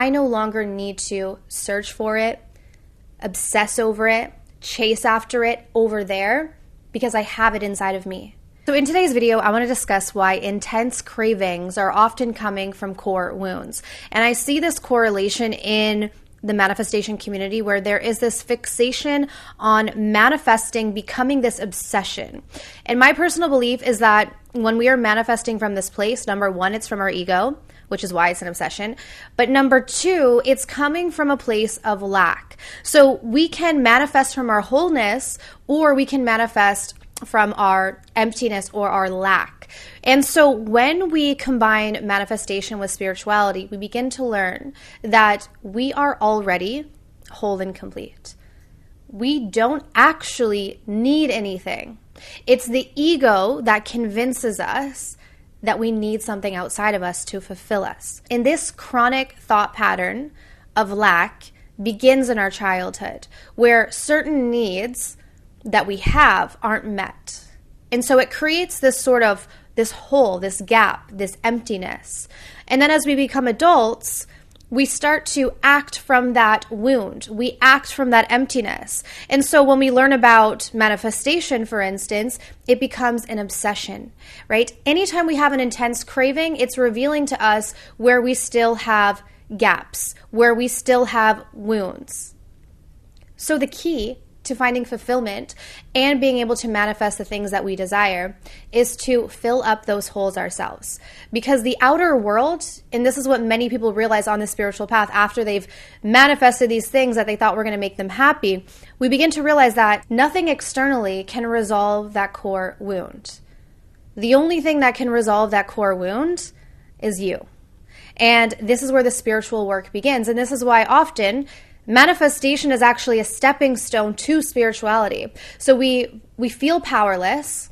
I no longer need to search for it, obsess over it, chase after it over there, because I have it inside of me. So in today's video, I want to discuss why intense cravings are often coming from core wounds. And I see this correlation in the manifestation community where there is this fixation on manifesting becoming this obsession. And my personal belief is that when we are manifesting from this place, number one, it's from our ego, which is why it's an obsession. But number two, it's coming from a place of lack. So we can manifest from our wholeness, or we can manifest from our emptiness or our lack. And so when we combine manifestation with spirituality, we begin to learn that we are already whole and complete. We don't actually need anything. It's the ego that convinces us that we need something outside of us to fulfill us. And this chronic thought pattern of lack begins in our childhood, where certain needs that we have aren't met. And so it creates this hole, this gap, this emptiness. And then as we become adults, we start to act from that wound. We act from that emptiness. And so when we learn about manifestation, for instance, it becomes an obsession, right? Anytime we have an intense craving, it's revealing to us where we still have gaps, where we still have wounds. So the key to finding fulfillment and being able to manifest the things that we desire is to fill up those holes ourselves. Because the outer world, and this is what many people realize on the spiritual path after they've manifested these things that they thought were going to make them happy, we begin to realize that nothing externally can resolve that core wound. The only thing that can resolve that core wound is you. And this is where the spiritual work begins. And this is why often manifestation is actually a stepping stone to spirituality. So we feel powerless.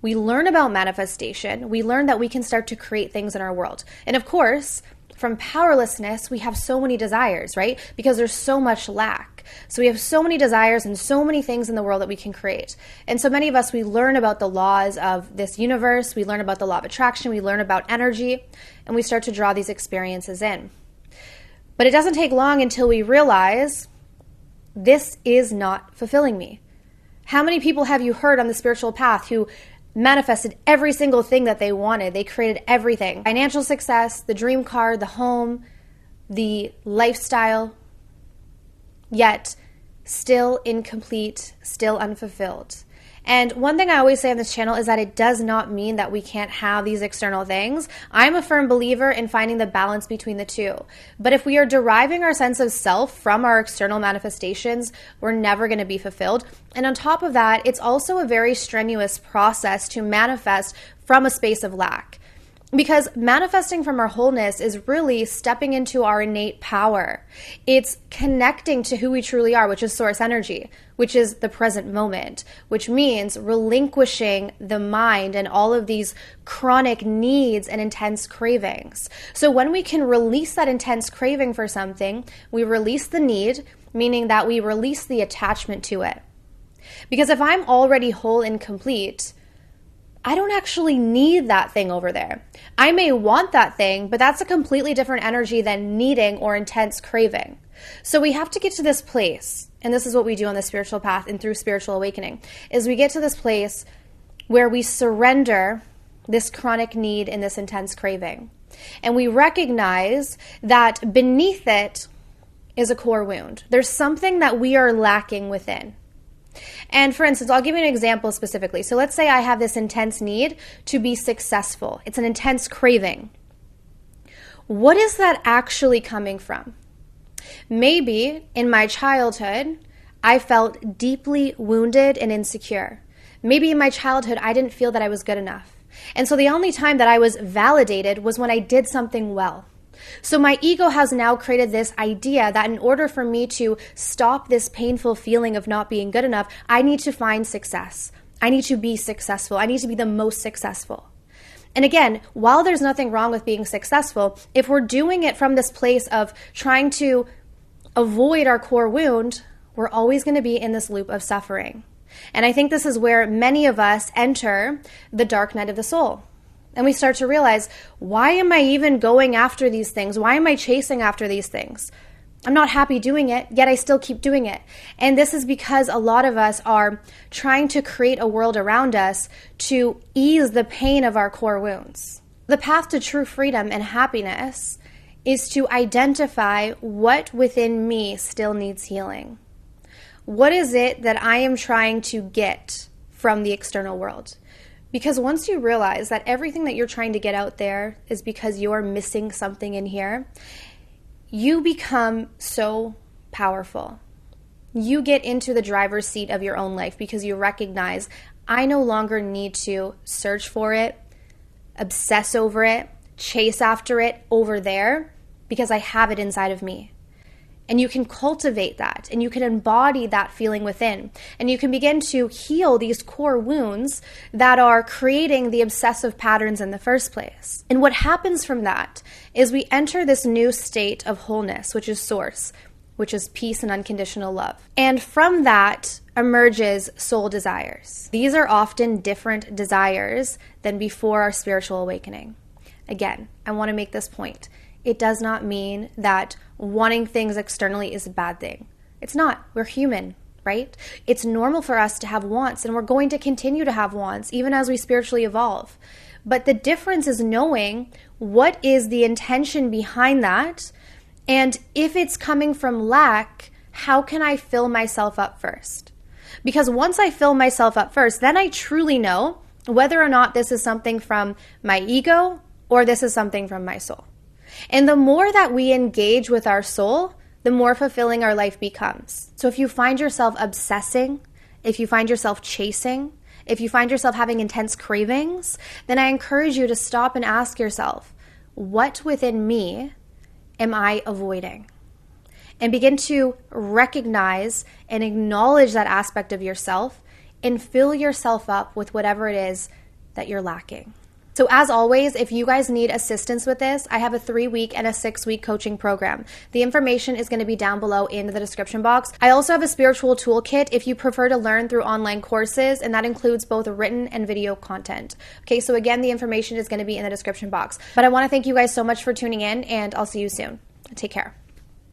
We learn about manifestation. We learn that we can start to create things in our world. And of course, from powerlessness, we have so many desires, right? Because there's so much lack. So we have so many desires and so many things in the world that we can create. And so many of us, we learn about the laws of this universe. We learn about the law of attraction. We learn about energy. And we start to draw these experiences in. But it doesn't take long until we realize this is not fulfilling me. How many people have you heard on the spiritual path who manifested every single thing that they wanted? They created everything. Financial success, the dream car, the home, the lifestyle, yet still incomplete, still unfulfilled. And one thing I always say on this channel is that it does not mean that we can't have these external things. I'm a firm believer in finding the balance between the two. But if we are deriving our sense of self from our external manifestations, we're never going to be fulfilled. And on top of that, it's also a very strenuous process to manifest from a space of lack. Because manifesting from our wholeness is really stepping into our innate power. It's connecting to who we truly are, which is source energy, which is the present moment, which means relinquishing the mind and all of these chronic needs and intense cravings. So when we can release that intense craving for something, we release the need, meaning that we release the attachment to it. Because if I'm already whole and complete, I don't actually need that thing over there. I may want that thing, but that's a completely different energy than needing or intense craving. So we have to get to this place, and this is what we do on the spiritual path and through spiritual awakening, is we get to this place where we surrender this chronic need and this intense craving. And we recognize that beneath it is a core wound. There's something that we are lacking within. And for instance, I'll give you an example specifically. So let's say I have this intense need to be successful. It's an intense craving. What is that actually coming from? Maybe in my childhood, I felt deeply wounded and insecure. Maybe in my childhood, I didn't feel that I was good enough. And so the only time that I was validated was when I did something well. So my ego has now created this idea that in order for me to stop this painful feeling of not being good enough, I need to find success. I need to be successful. I need to be the most successful. And again, while there's nothing wrong with being successful, if we're doing it from this place of trying to avoid our core wound, we're always going to be in this loop of suffering. And I think this is where many of us enter the dark night of the soul. And we start to realize, why am I even going after these things? Why am I chasing after these things? I'm not happy doing it, yet I still keep doing it. And this is because a lot of us are trying to create a world around us to ease the pain of our core wounds. The path to true freedom and happiness is to identify what within me still needs healing. What is it that I am trying to get from the external world? Because once you realize that everything that you're trying to get out there is because you're missing something in here, you become so powerful. You get into the driver's seat of your own life because you recognize, I no longer need to search for it, obsess over it, chase after it over there, because I have it inside of me. And you can cultivate that, and you can embody that feeling within, and you can begin to heal these core wounds that are creating the obsessive patterns in the first place. And what happens from that is we enter this new state of wholeness, which is source, which is peace and unconditional love. And from that emerges soul desires. These are often different desires than before our spiritual awakening. Again, I want to make this point. It does not mean that wanting things externally is a bad thing. It's not. We're human, right? It's normal for us to have wants, and we're going to continue to have wants even as we spiritually evolve. But the difference is knowing what is the intention behind that, and if it's coming from lack, how can I fill myself up first? Because once I fill myself up first, then I truly know whether or not this is something from my ego or this is something from my soul. And the more that we engage with our soul, the more fulfilling our life becomes. So if you find yourself obsessing, if you find yourself chasing, if you find yourself having intense cravings, then I encourage you to stop and ask yourself, what within me am I avoiding? And begin to recognize and acknowledge that aspect of yourself and fill yourself up with whatever it is that you're lacking. So as always, if you guys need assistance with this, I have a 3-week and a 6-week coaching program. The information is going to be down below in the description box. I also have a spiritual toolkit if you prefer to learn through online courses, and that includes both written and video content. Okay, so again, the information is going to be in the description box. But I want to thank you guys so much for tuning in, and I'll see you soon. Take care.